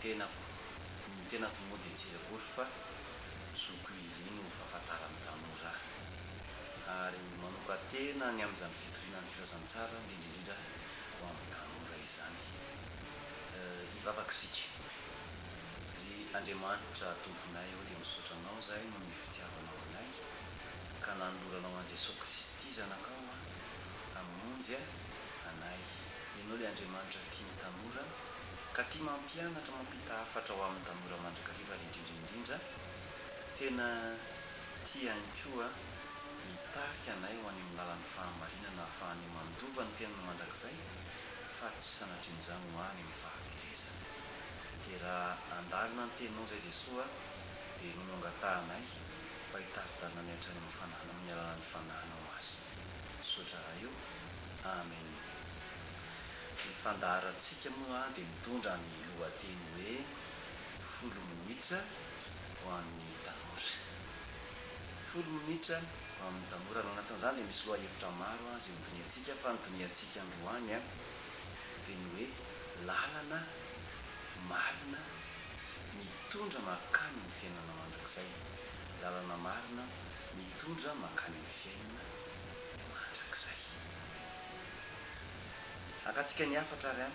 tenako moa dia tsy izy akory fa zoko izy no fahafantarany tanora ary manokatena ny amin'izany fitorianany filazantsara indrindrindrindra ho amin'ny tanora izany ivavakisika ry Andriamanitra tombonay eo dia misaotra anao zay no ny fitiavanao anay ka nanoloranao an Jesosy Kristy zanakao hamonjy anay. Ianao le Andriamanitra tia ny tanora ka tia mampianatra mampita hafatra ho amin'ny tanora mandrakariva indrindrindrindra tena tia ihany koa mitarika anay ho any amin'ny lalan'ny fahamarinana ahafahany mandova ny fiainana mandrakizay fa tsy sanatrin'izany ho any amin'ny fahaverezana. Dia raha andalina ny teninao zay Jesosy dia no angatahanay fa hitaritarina ny hatrany amin'ny fanahana amin'ny alalan'ny fanahana masina. Sotra raha io. Amen. Ny fandaharantsika moa dia mitondra ny lohateny hoe 10 minitra ho an'ny tanora. 10 minitra ho amin'ny tanora. Ao anatin'izany dia misy lohahevitra maro izay notoniantsika fa notoniantsika androany dia ny hoe lalana marina mitondra makany ny fiainana mandrakizay. Lalana marina mitondra makany ny fiainana mandrakizay. Akatsika ny hafatra ary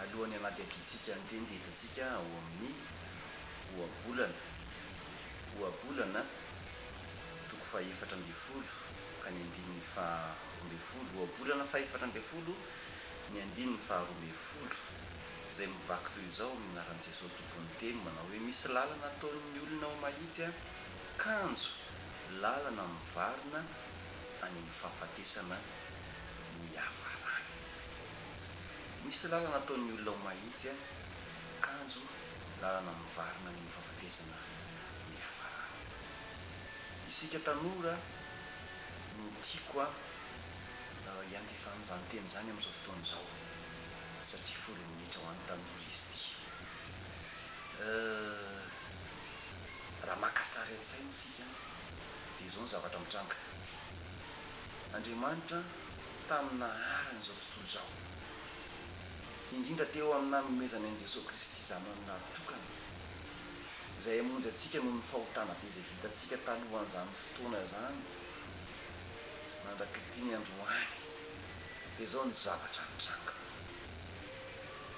alohan'ny anaty ankiitsika ny teny dia hitantsika ao amin'ny ohabolana toko faha 7 ka ny andininy faha 12. Ohabolana faha 7 ny andininy faha 12 izay mivaky toy izao amin'ny anaran'i Jesosy tompony teny manao hoe misy lalana ataon'ny olona ho mahitsy kanjo lalana mivarina any amin'ny fahafatesana ny hafarana. Misy lalana ataon'ny olona ho mahitsy kanjo lalana mivarina ny fahafatesana ny hafarana. Isika tanora no tiako iantefan'izany teny izany amin'izao fotoana izao satria 10 minitra ho an'ny tanora izy ity. Raha makasary an-tsaina isika dia izao ny zavatra mitranga. Andriamanitra tamina aran'izao tontolo izao indrindra teo amina nomezana an'i Jesosy Kristy zanany natokana izay hamonjy antsika noho ny fahotana be izay vitantsika talohan'izany fotoana izany mandrak'ity ny androany. Dia izao ny zavatra mitranga.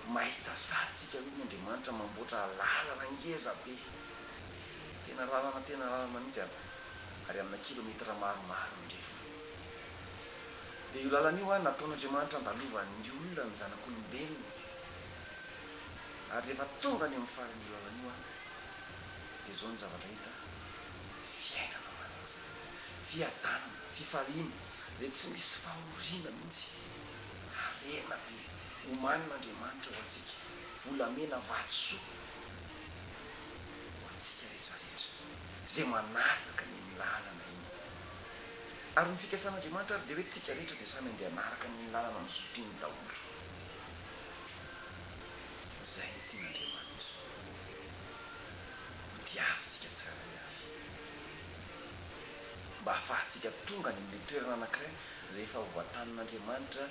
Mahita sarintsika hoe ny Andriamanitra mamboatra lalana ngeza be, tena lalana mihitsy ary amina kilometatra maromaro ndrefa. Dia io lalana io nataon'Andriamanitra andalovany olona ny zanak'olombelona ary rehefa tonga ny amin'ny faran'io lalana io dia izao ny zavatra hita fiainana mandrakizay, fiadanana, fifaliana dia tsy misy fahoriana mihitsy. Harena be omanin'Andriamanitra ho antsika, volamena vatsoa ho antsika rehetrarehetra izay manaraka ny lalana iny. Ary ny fikasan'Andriamanitra ary dia hoe tsika rehetra dia samy andeha anaraka ny lalana nyzotriny daholo. Izay ny tian'Andriamanitra diavintsika tsara avy mba hahafahantsika tonga ny amin'ilay toerana anankiray izay efa hovatan'Andriamanitra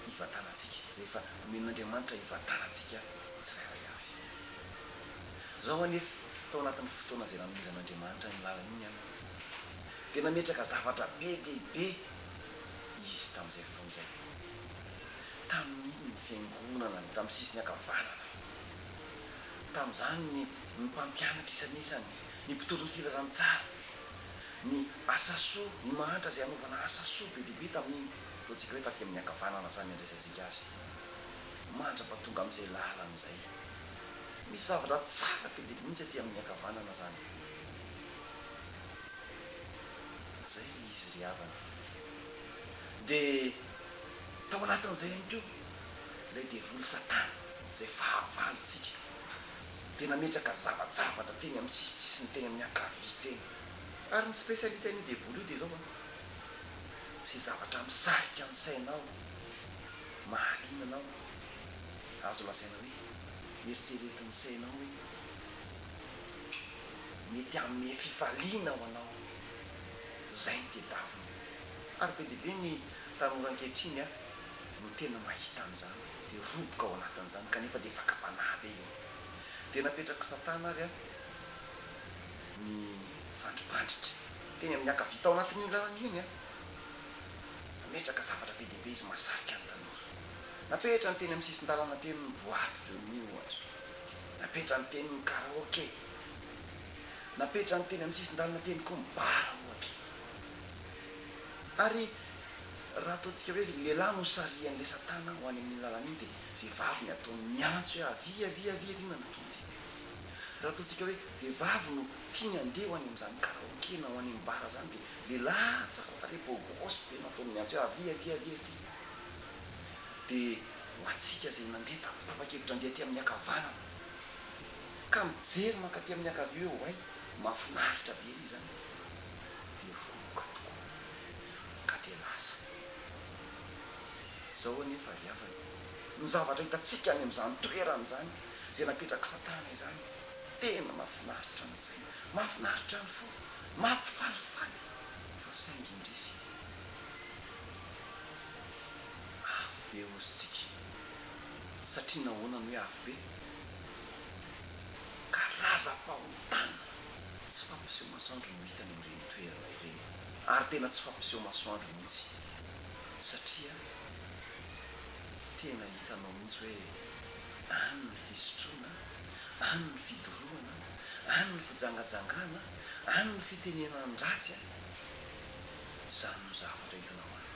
hivatanantsika, izay efa omen'Andriamanitra hivatanantsika tsirairay avy. Izao anefa tao anatin'ny fotoana izay nanomezan'Andriamanitra ny lalana iny dia nametraka zavatra be lehibe izy tamin'izay fotoana izay. Tamin'iny ny fiangonana tamin'ny sisiny ankavanana, tamin'izany ny mpampianatra isanisany, ny mpitondro ny filazantsara, ny asa soa, ny mahantra izay hanaovana asa soa be lehibe tamin'iny. Ataontsika hoe taty amin'ny ankavanana izany andraisantsika azy mandra-pahatonga amin'izay lalana izay. Misy zavatra tsara be lehibe mihitsy aty amin'ny ankavanana izany. Zay izy ry havana. Dia tao anatin'izay ihany koa ilay devoly Satana izay fahavalontsika dia nametraka zavatra teny amin'ny sisisiny teny amin'ny ankavia teny. Ary ny spesialiten'io devoly io dia izao izay zavatra misarika ny sainao, mahalinanao, azo lasaina hoe mieritreretin'ny sainao hoe mety amin'ny fifaliana ho anao. Zay ny tedavina. Ary be lehibe ny tanora ankehitriny no tena mahita an'izany dia roboka ao anatin'izany kanefa dia fakapanahy be io dia napetraka satana ary a ny vandribandrika teny amin'ny akavita ao anatin'io lalana iny a nametraka zavatra be dehibe izy mahasarika ny tanora napetra ny teny amin'ny sisin-dalana teny ny boaty venio ohatra napetra ny teny ny karaoke napetra ny teny amin'ny sisin-dalana teny koa mibara ohatra ary raha ataontsika hoe lehilahy no sarian'le satana ho any amin'ny lalana iny dia vehivavy ny ataony miantso hoe avia na natondy raha ataontsika hoe vehivavy no tiany andeha ho any amin'izany karaoke na ho any mibara zany dia lehilahy tsaka tare bôbôsy be no ataony miantso hoe avia ty dia ho atsika zay mandeha tapa-kevitra andeha aty amin'ny akavanana ka mijery mankaty amin'ny akavia eo ay mahafinaritra be izy zany dia roboka tokoa ka dia lasa zao anefa riavana ny zavatra hitatsika any amin'izany toerana zany zay napetraka satana izany tena mahafinaritra n'izay mahafinaritra ny fo mampifalifaly fa saingy indrisy avy be ozytsika satria nahoana ny hoe avy be karaza fahotana tsy fampiseho masoandro no hitany amin'ireny toerana ireny ary tena tsy fampiseho masoandro mihitsy satria tena hitanao mihitsy hoe any ny fisotroana any ny fidoroana any ny fijangajangana any ny fitenena andratsy a zany no zavatra hitanao any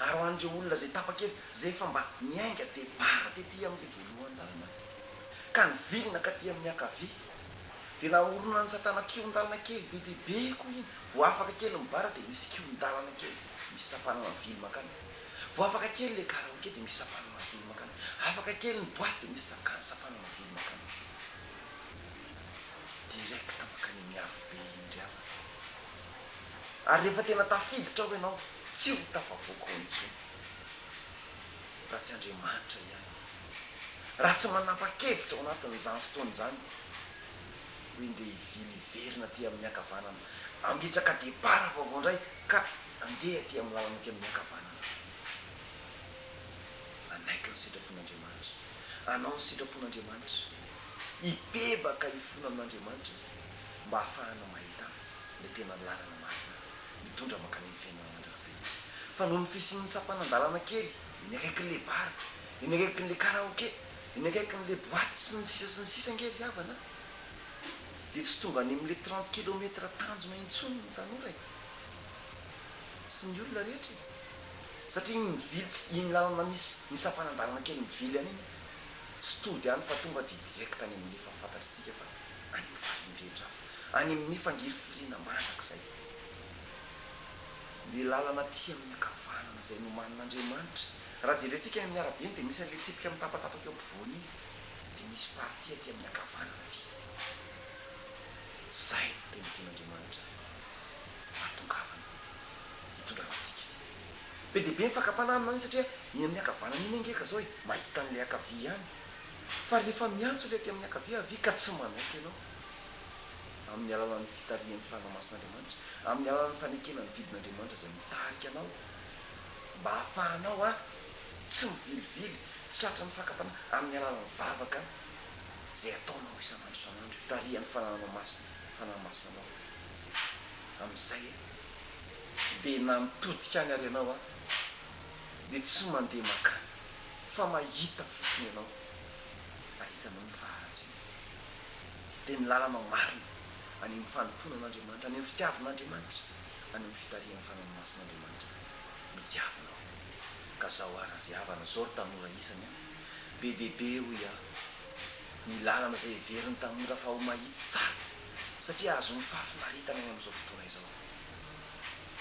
ary ho an'ireo olona zay tapa-kevy zay efa mba miainga dia para tety amin'le voalohany-dalana ka nivilina ka ty amin'ny akavia dia naorona ny satana kion-dalana kely be dehibe koa iny vo afaka kely mibara dia misy kion-dalana kely misy safanana mivily makany vo afaka kely le karaoke dia misy safanana mivily makany afaka kely ny boaty dia misy safanana mivily makany direkta makany miavy be indriava ary rehefa tena tafiditra ao ianao tsy ho tafavoaka ao intsony raha tsy Andriamanitra ihany raha tsy manapa-kevitra ao anatin'izany fotoana izany hoe ndeha hivily verina aty amin'ny akavanana ambitsaka depara vaovao indray ka andeha aty amin'ny lalana aty amin'ny akavanana anaiky ny sitrapon'Andriamanitra anao ny sitrapon'Andriamanitra hipebaka hifona amin'Andriamanitra mba hahafahana mahita le tena lalana marina mitondra makany ny fiainana mandrakizay fa noho ny fisian'ny sampanan-dalana kely iny akaikin'le bara iny akaikin'le karaoke iny akaikin'le boaty sy ny sisa ngely avana dia tsy tonga any amin'le 30 kilometra tanjona intsony ny tanora sy ny olona rehetra satria mivily iny lalana misy ny sampanan-dalana kely mivily any iny tsy tody any fa tonga dia direkta any amin'ny efa fantatritsika fa any amin'ny valindrehetra any amin'ny fangirifirina mandrakizay le lalana ty amin'ny akavanana zay no manin'Andriamanitra raha jerentsika amin'ny arabe iny dia misy an'le tsipika mitapatapaka eo ampovoany iny dia misy partia ty amin'ny akavanana ty zay no tena tian'Andriamanitra matongavana hitondranantsika be dehibe ny fakapanahy iny satria iny amin'ny akavanana iny angeka zao hoe mahita an'le akavia ihany fa rehefa miantso le ty amin'ny akavia avia ka tsy manaiky ianao amin'ny alalan'ny fitarian'ny fanamasin'Andriamanitra amin'ny alalan'ny fanekena ny vidin'Andriamanitra zay mitarika anao mba hahafahanao a tsy mivilivily sy tratra ny fakapana amin'ny alalan'ny vavaka zay ataonao isan'andro san'andro fitarian'ny fanamasinanao amin'izay dia na mitodika any ary ianao a dia tsy mandeha makany fa mahita fotsiny ianao ahitanao ny faharatsiny dia ny lalana marina any amin'ny fanomponan'Andriamanitra any amin'ny fitiavan'Andriamanitra any amin'ny fitarian'ny fanamasin'Andriamanitra mitiavanao ka zao ara-riavana zao ry tanora isany a be dehibe hoy a ny lalana zay heverin'ny tanora fa ho mahita tsara satria azo ny fahafinaritana any amin'izao fotoana izao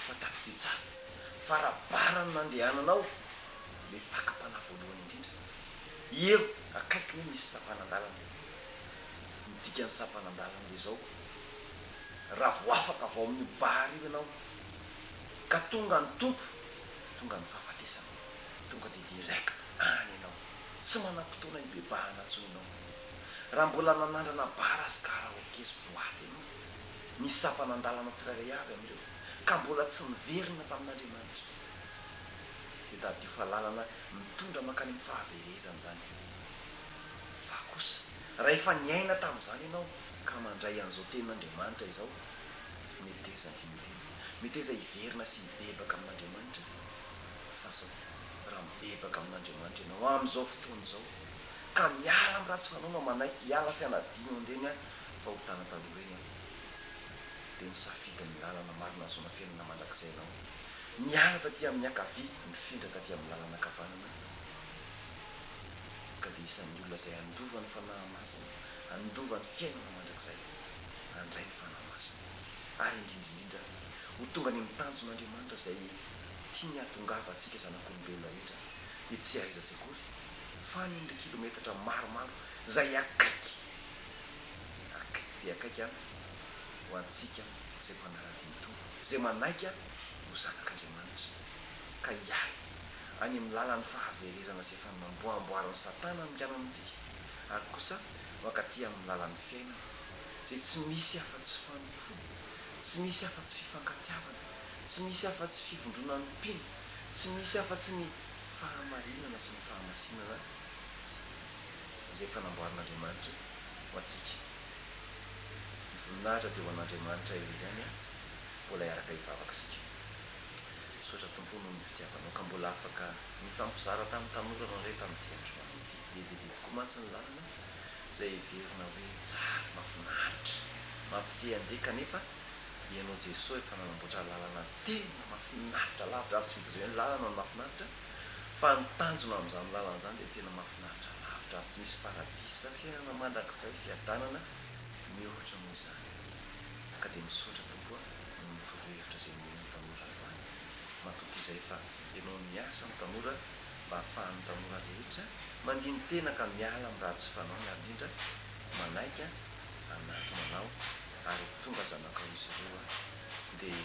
fa tato ty tsara farabarany nandehananao le fakapanahy voalohany indrindra eo akaiky hoe misy sampanan-dalana midika ny sampanan-dalana le zao raha vo afaka avao amin'ny bary io ianao ka tonga ny tompo tonga ny fahafatesana tonga dia direct any ianao tsy manam-potoana hibebahana tso ianao raha mbola nanandrana bara sy karaoke sy boaty ianao misy sampanan-dalana tsirairay avy amin'ireo ka mbola tsy miverina tamin'Andriamanitra fitady fahalalana mitondra makany amin'ny fahaverezana zany fa kosa raha efa niaina tamin'izany ianao ka mandray an'izao tenin'Andriamanitra izao meteza meteza hiverina sy hibebaka amin'Andriamanitra fa zao raha mibebaka amin'Andriamanitra ianao amin'izao fotoana izao ka miala amin'ny raha tsy fanao manaiky hiala sy anadino andreny a fa ho tana taloha eny dia ny safidy ny lalana marina zona fiainana mandrakizay ianao miala taty amin'ny akavia mifindra taty amin'ny lalana akavanana ka dia isan'ny olona izay andova ny fanahy masina andova ny fiainana mandrakizay andray ny fanahy masina ary indrindrindrindra ho tonga ny mitanjon'Andriamanitra izay tia ny atongava antsika zanak'olombelona rehetra dia tsy aiza tsy akory fa ny 1 kilometatra maromaro izay akaiky dia akaiky a ho antsika izay mpanarady mitombo izay manaiky a ho zanak'Andriamanitra ka hiala any amin'ny lalan'ny fahaverezana sy efa mamboamboarany satana miana amintsika ary kosa wakati amin'ny lalan'ny fiainana izay tsy misy afa-tsy fanompo tsy misy afa-tsy fifankatiavana tsy misy afa-tsy fivondrona ny mpino tsy misy afa-tsy ny fahamarinana sy ny fahamasinana izay fanamboaran'Andriamanitra ho antsika ny voninahitra dia ho an'Andriamanitra izy zany a mbola hiaraka hivavakasika sotra tompono ny fitiavanao ka mbola afaka mifampizara tamin'ny tanora no ray tamin'ny andro lehibe koa mantsy ny lalana izay verina hoe tsara mahafinaritra mampite andeha kanefa ianao Jesosy efa nanamboatra lalana tena mahafinaritra lavitra ary tsy mika izay hoe ny lalana no mahafinaritra fa ny tanjona amin'izany lalana izany dia tena mahafinaritra lavitra ary tsy misy paradisa fiainana mandrakizay fiadanana mihoatra noho izany ka dia misaotra tompo a no mitorohevitra izay ny tanora androany matoto izay fa ianao miasa ny tanora mba hahafahan'ny tanora rehetra mandiny tena ka miala amin'ny raha tsy fanao ary indrindra manaika anaty manao ary tonga zanakao izy ireo a dia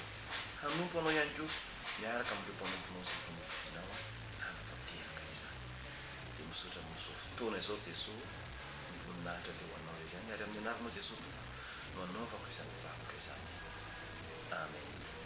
hanompo anao ihany koa miaraka amin'ireo mpanomponao sy mpanompovinao a hanatanteraka izany dia misaotra amin'izao fotoana izao Jesosy ny voninahitra dia ho anao izany ary amin'ny anaranao Jesosy no anaovako izany vavaka izany amen.